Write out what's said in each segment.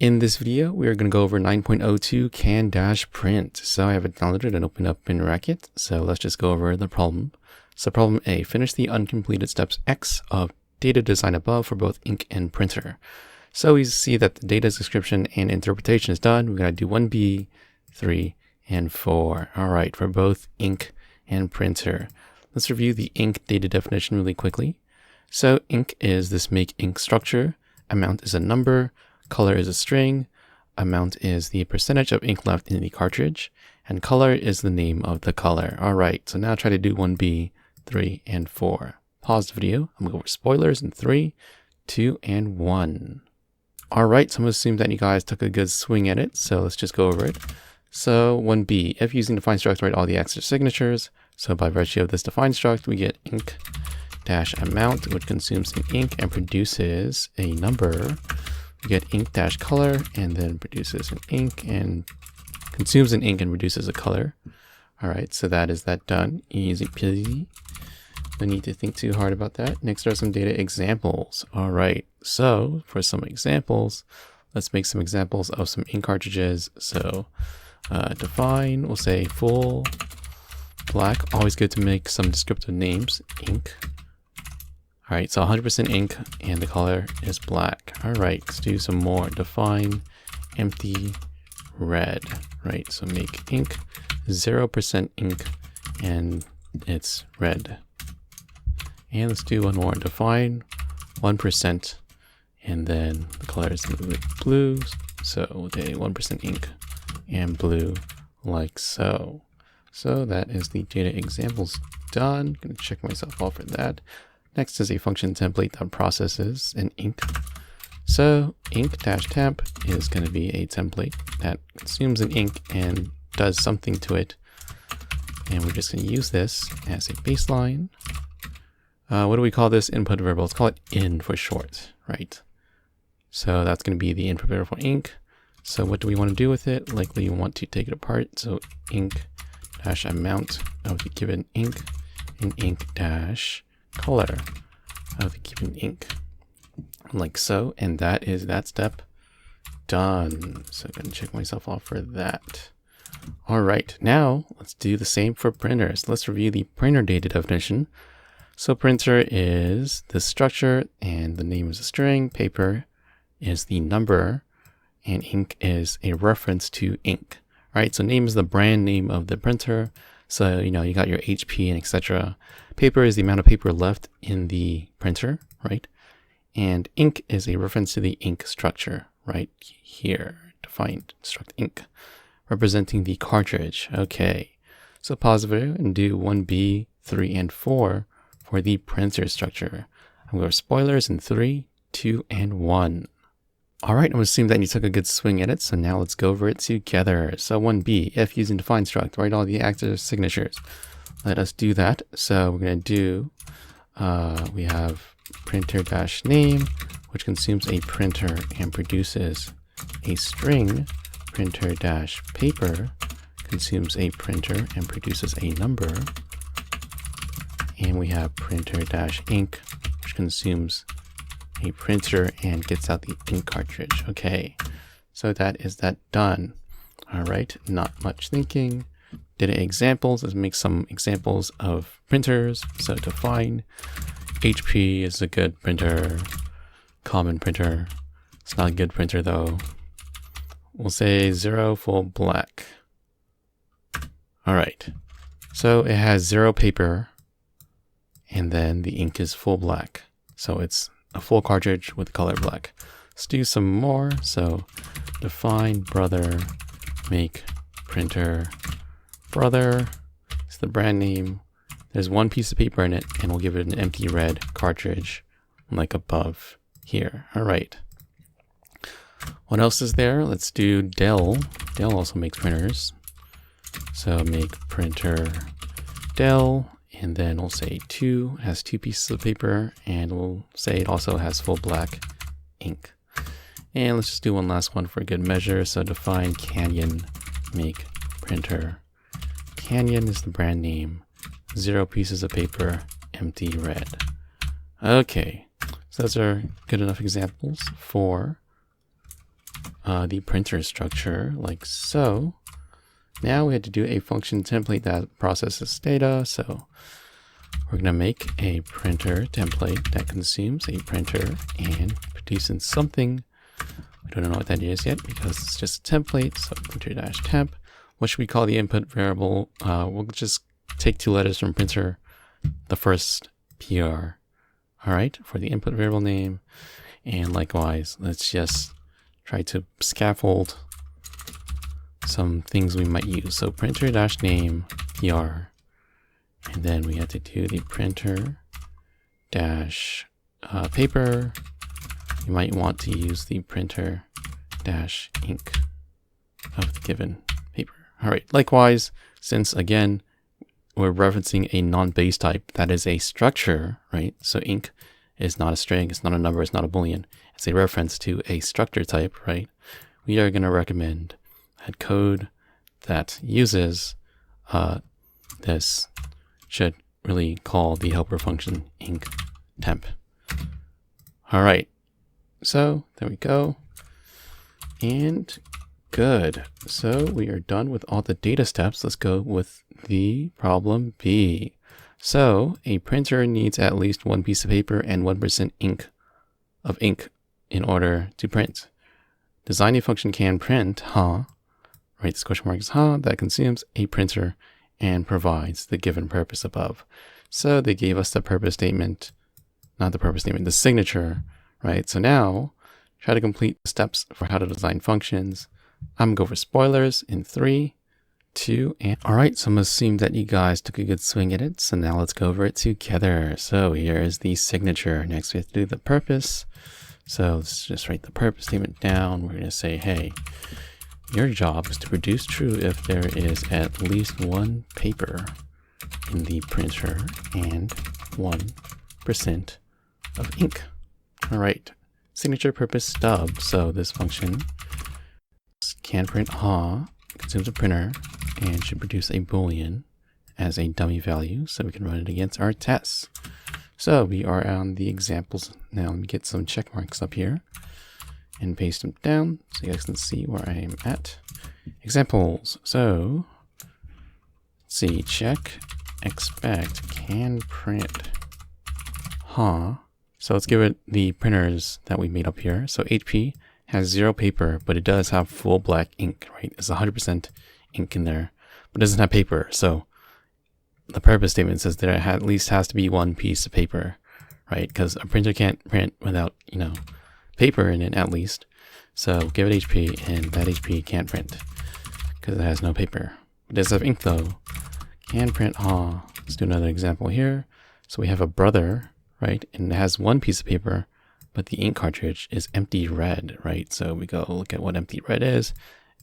In this video, we are going to go over 9.02 can-print. So I have it downloaded and opened up in DrRacket. So let's just go over the problem. So problem A, finish the uncompleted steps X of data design above for both ink and printer. So we see that the data description and interpretation is done. We're going to do 1B, 3, and 4. All right, for both ink and printer. Let's review the ink data definition really quickly. So ink is this make ink structure. Amount is a number. Color is a string. Amount is the percentage of ink left in the cartridge. And color is the name of the color. All right, so now try to do 1B, 3, and 4. Pause the video. I'm going to go over spoilers in 3, 2, and 1. All right, so I'm going to assume that you guys took a good swing at it. So let's just go over it. So 1B, if using define struct, write all the extra signatures. So by virtue of this define struct, we get ink dash amount, which consumes an ink and produces a number. We get ink dash color and then produces an ink and consumes an ink and produces a color. All right, so that is that done. Easy peasy. No need to think too hard about that. Next are some data examples. All right, so for some examples, let's make some examples of some ink cartridges. So define, we'll say full black. Always good to make some descriptive names. Ink. All right, so 100% ink and the color is black. All right, let's do some more. Define empty red, right? So make ink 0% ink and it's red. And let's do one more. Define 1% and then the color is blue. So we'll do 1% ink and blue like so. So that is the data examples done. Gonna check myself off for that. Next is a function template that processes an ink. So ink-temp is going to be a template that consumes an ink and does something to it. And we're just going to use this as a baseline. What do we call this input variable? Let's call it in for short, right? So that's going to be the input variable for ink. So what do we want to do with it? Likely you want to take it apart. So ink-amount of the given ink and ink- color of the given ink like so, and that is that step done. So I'm gonna check myself off for that. All right, now let's do the same for printers. Let's review the printer data definition. So printer is the structure and the name is a string, paper is the number, and ink is a reference to ink. All right, so name is the brand name of the printer. So, you know, you got your HP and etc. Paper is the amount of paper left in the printer, right? And ink is a reference to the ink structure, right here, defined struct ink, representing the cartridge. Okay, so pause the video and do 1B, 3, and 4 for the printer structure. I'm going to spoilers in 3, 2, and 1. All right, I'm going to assume that you took a good swing at it, so now let's go over it together. So 1B, if using define struct, write all the active signatures. Let us do that. So we're going to do, we have printer-name, which consumes a printer and produces a string. Printer-paper consumes a printer and produces a number. And we have printer-ink, which consumes a printer and gets out the ink cartridge. Okay, so that is that done. All right, not much thinking. Data examples, let's make some examples of printers. So define HP is a good printer, common printer. It's not a good printer though. We'll say 0 full black. All right, so it has 0 paper and then the ink is full black. So it's a full cartridge with the color black. Let's do some more. So define brother, make printer brother. It's the brand name. There's one piece of paper in it and we'll give it an empty red cartridge like above here. All right. What else is there? Let's do Dell. Dell also makes printers. So make printer Dell. And then we'll say 2 has 2 pieces of paper, and we'll say it also has full black ink. And let's just do one last one for good measure. So define Canyon, make printer. Canyon is the brand name, 0 pieces of paper, empty red. Okay, so those are good enough examples for the printer structure like so. Now we had to do a function template that processes data. So we're going to make a printer template that consumes a printer and produces something. We don't know what that is yet because it's just a template. So printer-temp. What should we call the input variable? We'll just take 2 letters from printer, the first PR. All right, for the input variable name. And likewise, let's just try to scaffold some things we might use. So printer-name PR. And then we have to do the printer dash paper. You might want to use the printer dash ink of the given paper. All right, likewise, since again, we're referencing a non-base type that is a structure, right? So ink is not a string, it's not a number, it's not a boolean. It's a reference to a structure type, right? We are going to recommend that code that uses this should really call the helper function ink temp. All right, so there we go. And good. So we are done with all the data steps. Let's go with the problem B. So a printer needs at least 1 piece of paper and 1% ink in order to print. Design a function can print, right? This question mark is that consumes a printer and provides the given purpose above. So they gave us the purpose statement, not the purpose statement, the signature, right? So now try to complete the steps for how to design functions. I'm gonna go for spoilers in 3, 2, and all right. So I'm assuming that you guys took a good swing at it. So now let's go over it together. So here is the signature. Next we have to do the purpose. So let's just write the purpose statement down. We're gonna say, hey, your job is to produce true if there is at least 1 paper in the printer and 1% of ink. All right, signature purpose stub. So this function can print consumes a printer and should produce a boolean as a dummy value so we can run it against our tests. So we are on the examples now. Let me get some check marks up here and paste them down so you guys can see where I am at. Examples. So let's see, check, expect, can print, So let's give it the printers that we made up here. So HP has 0 paper, but it does have full black ink, right? It's 100% ink in there, but it doesn't have paper. So the purpose statement says that it at least has to be 1 piece of paper, right? Because a printer can't print without, paper in it at least. So give it HP, and that HP can't print because it has no paper. It does have ink though. Can print, Let's do another example here. So we have a brother, right? And it has 1 piece of paper, but the ink cartridge is empty red, right? So we go look at what empty red is.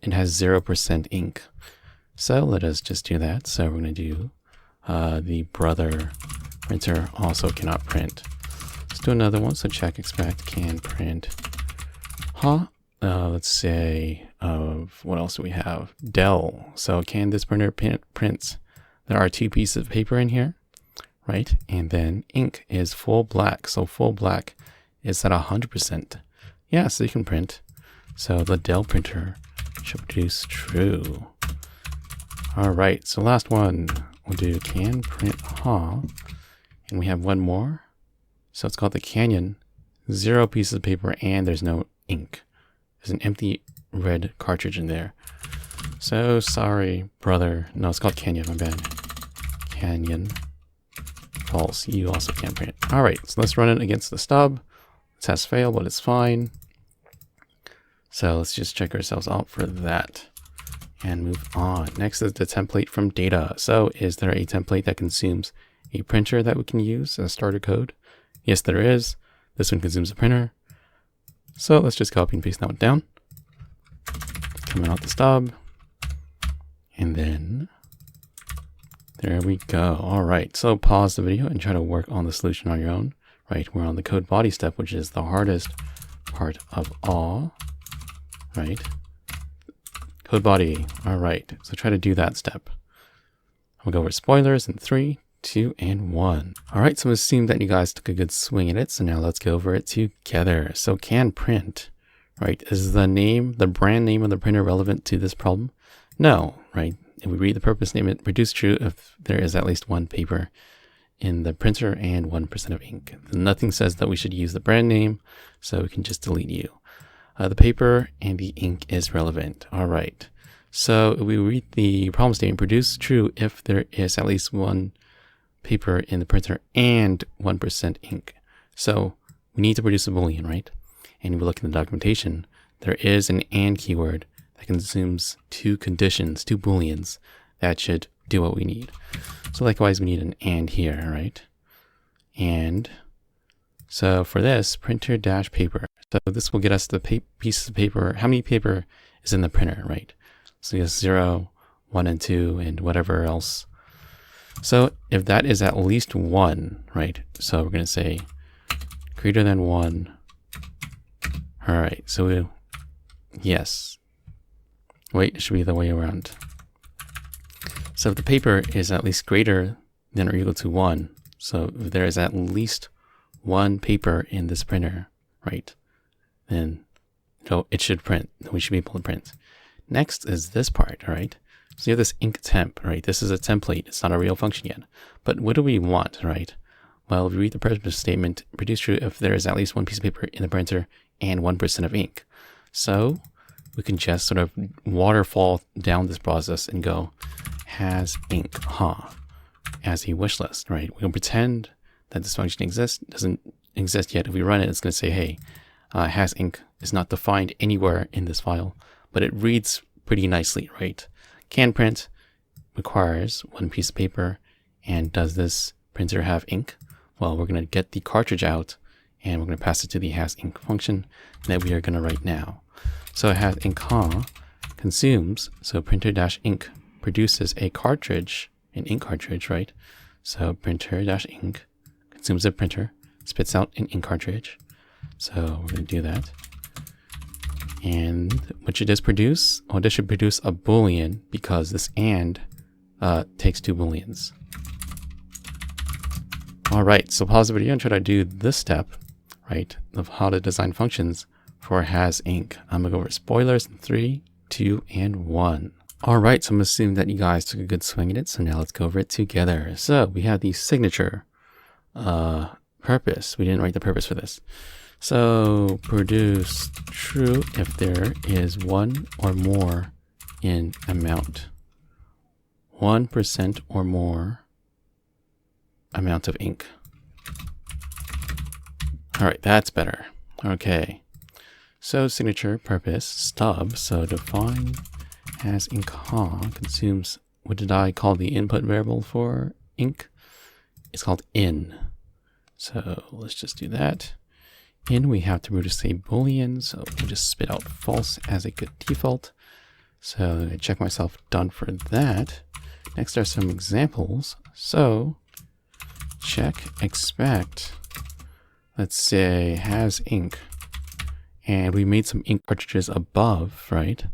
It has 0% ink. So let us just do that. So we're going to do the brother printer also cannot print. Let's do another one. So check, expect, can print, let's say, what else do we have? Dell. So can this printer print? There are 2 pieces of paper in here, right? And then ink is full black. So full black is at 100%. Yeah, so you can print. So the Dell printer should produce true. All right, so last one, we'll do can print, and we have one more. So it's called the Canyon. 0 pieces of paper and there's no ink. There's an empty red cartridge in there. So sorry, brother. No, it's called Canyon, my bad. Canyon. False, you also can't print. All right, so let's run it against the stub. It has failed, but it's fine. So let's just check ourselves out for that and move on. Next is the template from data. So is there a template that consumes a printer that we can use as starter code? Yes, there is. This one consumes a printer. So let's just copy and paste that one down. Coming out the stub. And then there we go. All right, so pause the video and try to work on the solution on your own. Right, we're on the code body step, which is the hardest part of all. Right, code body. All right, so try to do that step. We'll go over spoilers in 3, 2, and 1. All right, so it seems that you guys took a good swing at it. So now let's go over it together. So can print, right? Is the brand name of the printer relevant to this problem? No, right? If we read the purpose statement, produce true if there is at least one paper in the printer and 1% of ink. Nothing says that we should use the brand name, so we can just delete U. The paper and the ink is relevant. All right. So we read the problem statement, produce true if there is at least one paper in the printer and 1% ink. So we need to produce a Boolean, right? And if we look in the documentation, there is an AND keyword that consumes two conditions, two Booleans that should do what we need. So likewise, we need an AND here, right? And so for this, printer dash paper. So this will get us the pieces of paper. How many paper is in the printer, right? So yes, 0, 1, and 2, and whatever else. So if that is at least 1, right? So we're going to say greater than 1. All right, so yes. Wait, it should be the way around. So if the paper is at least greater than or equal to 1, so if there is at least one paper in this printer, right, then it should print. We should be able to print. Next is this part, all right? So you have this ink temp, right? This is a template. It's not a real function yet. But what do we want, right? Well, if we read the purpose statement, produce true if there is at least one piece of paper in the printer and 1% of ink. So we can just sort of waterfall down this process and go has ink, as a wish list, right? We can pretend that this function exists, doesn't exist yet. If we run it, it's going to say, hey, has ink is not defined anywhere in this file, but it reads pretty nicely, right? Can print requires one piece of paper, and does this printer have ink? Well, we're going to get the cartridge out, and we're going to pass it to the has ink function that we are going to write now. So it has ink consumes, so printer-ink produces a cartridge, an ink cartridge, right? So printer-ink consumes a printer, spits out an ink cartridge. So we're going to do that. And what should this produce? Well, this should produce a Boolean because this AND takes two Booleans. All right, so pause the video and try to do this step, right, of how to design functions for has ink. I'm gonna go over spoilers in 3, 2, and 1. All right, so I'm assuming that you guys took a good swing at it. So now let's go over it together. So we have the signature purpose. We didn't write the purpose for this. So produce true if there is one or more in amount. 1% or more amount of ink. All right, that's better. Okay. So signature purpose stub. So define has ink consumes, what did I call the input variable for ink? It's called in. So let's just do that. In, we have to produce a Boolean, so we'll just spit out false as a good default. So I check myself done for that. Next are some examples. So check expect, let's say has ink, and we made some ink cartridges above, right?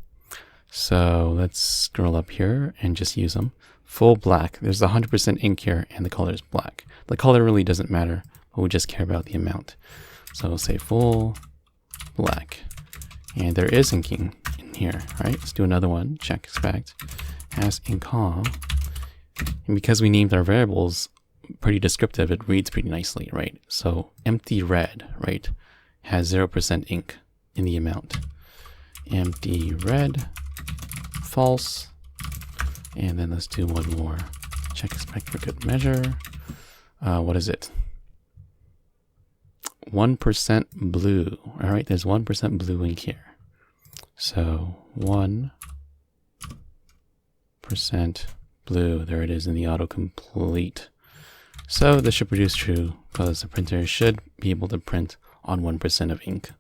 So let's scroll up here and just use them. Full black, there's 100% ink here and the color is black. The color really doesn't matter, but we just care about the amount. So we'll say full black, and there is inking in here, right? Let's do another one, check expect, has ink, and because we named our variables pretty descriptive, it reads pretty nicely, right? So empty red, right, has 0% ink in the amount. Empty red, false, and then let's do one more. Check expect for good measure. What is it? 1% blue. All right, there's 1% blue ink here. So 1% blue. There it is in the autocomplete. So this should produce true because the printer should be able to print on 1% of ink.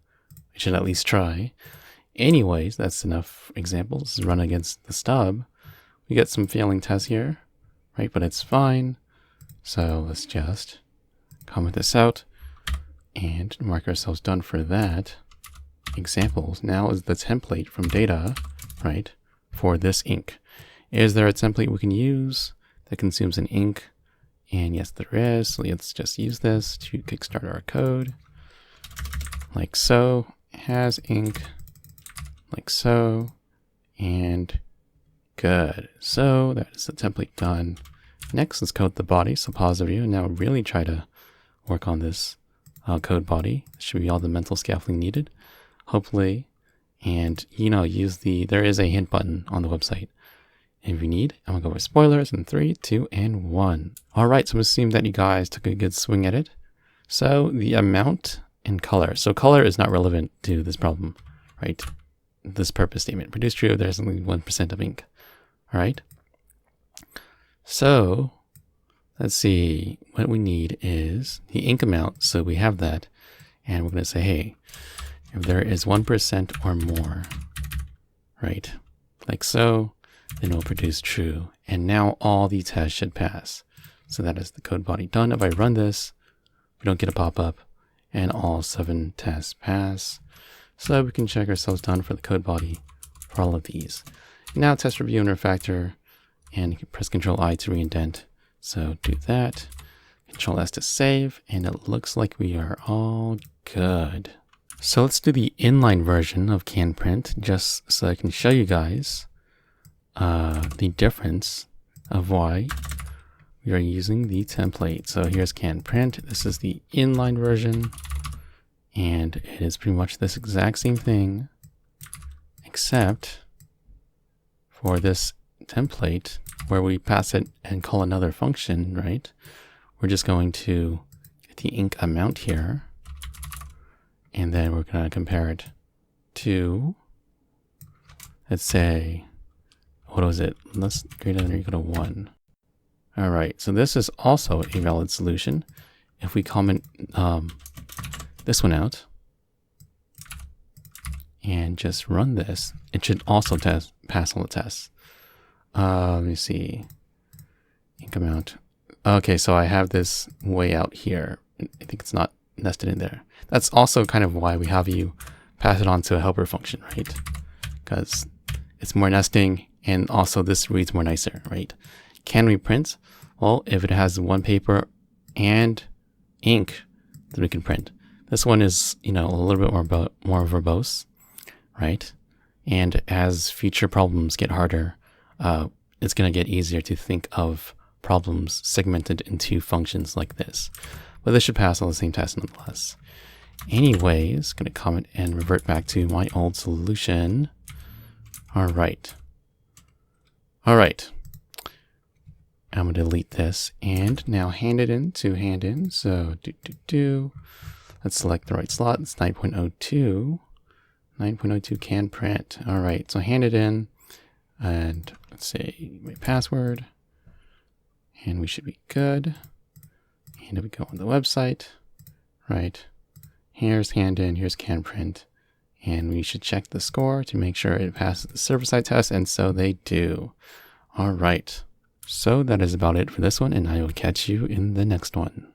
We should at least try. Anyways, that's enough examples. Run against the stub. We get some failing tests here, right? But it's fine. So let's just comment this out and mark ourselves done for that. Examples now is the template from data, right, for this ink. Is there a template we can use that consumes an ink? And yes, there is. So let's just use this to kickstart our code like so. has ink, like so, and good. So that is the template done. Next, let's code the body. So pause the view and now really try to work on this code body. Should be all the mental scaffolding needed, hopefully. And use there is a hint button on the website if you need. I'm gonna go with spoilers in 3, 2, and 1. All right, so I'm assuming that you guys took a good swing at it. So the amount and color. So color is not relevant to this problem, right? This purpose statement. Produce true, there's only 1% of ink. All right. So let's see, what we need is the ink amount. So we have that, and we're going to say, hey, if there is 1% or more, right, like so, then we'll produce true. And now all the tests should pass. So that is the code body done. If I run this, we don't get a pop-up, and all 7 tests pass. So we can check ourselves done for the code body for all of these. Now test review and refactor, and you can press Ctrl-I to reindent. So do that, Ctrl-S to save, and it looks like we are all good. So let's do the inline version of CanPrint, just so I can show you guys the difference of why we are using the template. So here's CanPrint. This is the inline version, and it is pretty much this exact same thing, except for this template where we pass it and call another function, right? We're just going to get the ink amount here, and then we're going to compare it to, let's say, what was it? Let's greater than or equal to 1. All right, so this is also a valid solution. If we comment this one out and just run this, it should also pass all the tests. Let me see, ink amount. Okay, so I have this way out here. I think it's not nested in there. That's also kind of why we have you pass it on to a helper function, right? Because it's more nesting, and also this reads more nicer, right? Can we print? Well, if it has one paper and ink, then we can print. This one is, a little bit more verbose, right? And as future problems get harder, it's going to get easier to think of problems segmented into functions like this. But this should pass all the same tests nonetheless. Anyways, going to comment and revert back to my old solution. All right. I'm going to delete this and now hand it in to hand in. So let's select the right slot. It's 9.02. 9.02 can print. All right, so hand it in, and let's say my password, and we should be good. And if we go on the website, right, here's hand in, here's can print, and we should check the score to make sure it passes the server-side test, and so they do. All right, so that is about it for this one, and I will catch you in the next one.